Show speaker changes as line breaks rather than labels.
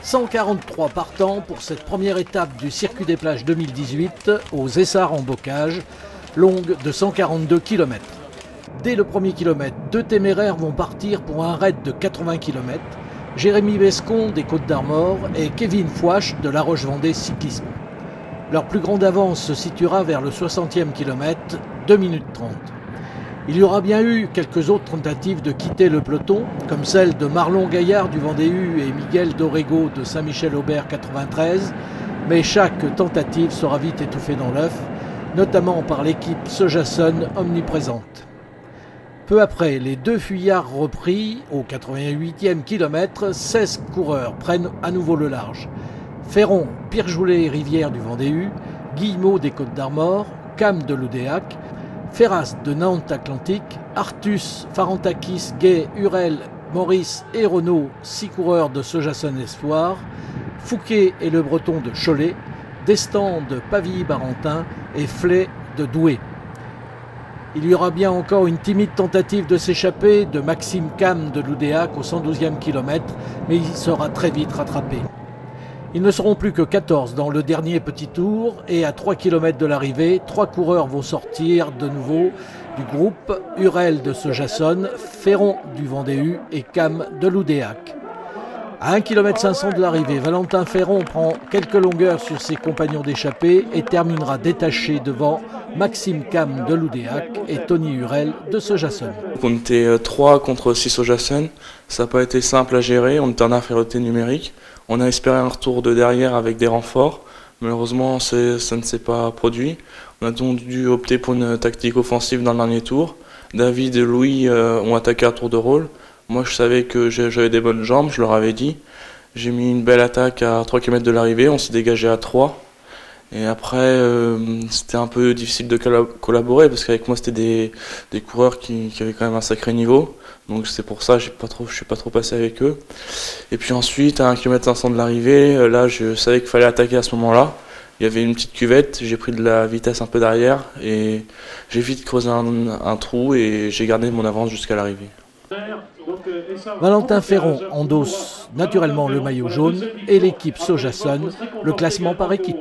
143 partants pour cette première étape du Circuit des plages 2018 aux Essarts en bocage, longue de 142 km. Dès le premier kilomètre, deux téméraires vont partir pour un raid de 80 km. Jérémy Bescon des Côtes d'Armor et Kevin Fouache de La Roche-Vendée Cyclisme. Leur plus grande avance se situera vers le 60e kilomètre, 2 minutes 30. Il y aura bien eu quelques autres tentatives de quitter le peloton, comme celle de Marlon Gaillard du Vendée-U et Miguel Dorrego de Saint-Michel-Aubert 93, mais chaque tentative sera vite étouffée dans l'œuf, notamment par l'équipe Sojasun omniprésente. Peu après, les deux fuyards repris, au 88e kilomètre, 16 coureurs prennent à nouveau le large. Ferron, Pirjoulet et Rivière du Vendée-U, Guillemot des Côtes d'Armor, Cam de l'Oudéac, Ferras de Nantes Atlantique, Artus, Farantakis, Gay, Hurel, Maurice et Renault, 6 coureurs de Sojasun Espoir, Fouquet et Le Breton de Cholet, Destan de Pavilly-Barentin et Flay de Douai. Il y aura bien encore une timide tentative de s'échapper de Maxime Cam de l'Oudéac au 112e kilomètre, mais il sera très vite rattrapé. Ils ne seront plus que 14 dans le dernier petit tour et à 3 km de l'arrivée, 3 coureurs vont sortir de nouveau du groupe, Hurel de Sojasun, Ferron du Vendée-U et Cam de l'Oudéac. À 1 km 500 de l'arrivée, Valentin Ferron prend quelques longueurs sur ses compagnons d'échappée et terminera détaché devant Maxime Cam de l'Oudéac et Tony Hurel de Sojasun.
On était 3 contre 6 Sojasun, ça n'a pas été simple à gérer, on était en infériorité numérique. On a espéré un retour de derrière avec des renforts, malheureusement ça ne s'est pas produit. On a donc dû opter pour une tactique offensive dans le dernier tour. David et Louis ont attaqué à tour de rôle. Moi je savais que j'avais des bonnes jambes, je leur avais dit. J'ai mis une belle attaque à 3 km de l'arrivée, on s'est dégagé à 3. Et après c'était un peu difficile de collaborer parce qu'avec moi c'était des coureurs qui avaient quand même un sacré niveau. Donc c'est pour ça que je suis pas trop passé avec eux. Et puis ensuite à 1 km 500 de l'arrivée, là je savais qu'il fallait attaquer à ce moment-là. Il y avait une petite cuvette, j'ai pris de la vitesse un peu derrière et j'ai vite creusé un trou et j'ai gardé mon avance jusqu'à l'arrivée.
Valentin Ferron endosse naturellement le maillot jaune et l'équipe Sojasun, le classement par équipe.